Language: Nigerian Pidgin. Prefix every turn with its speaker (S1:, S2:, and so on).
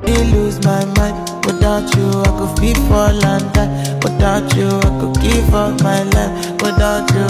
S1: dey lose my mind. Without you, I could feel fall and die. Without you, I could give up my life. Without you,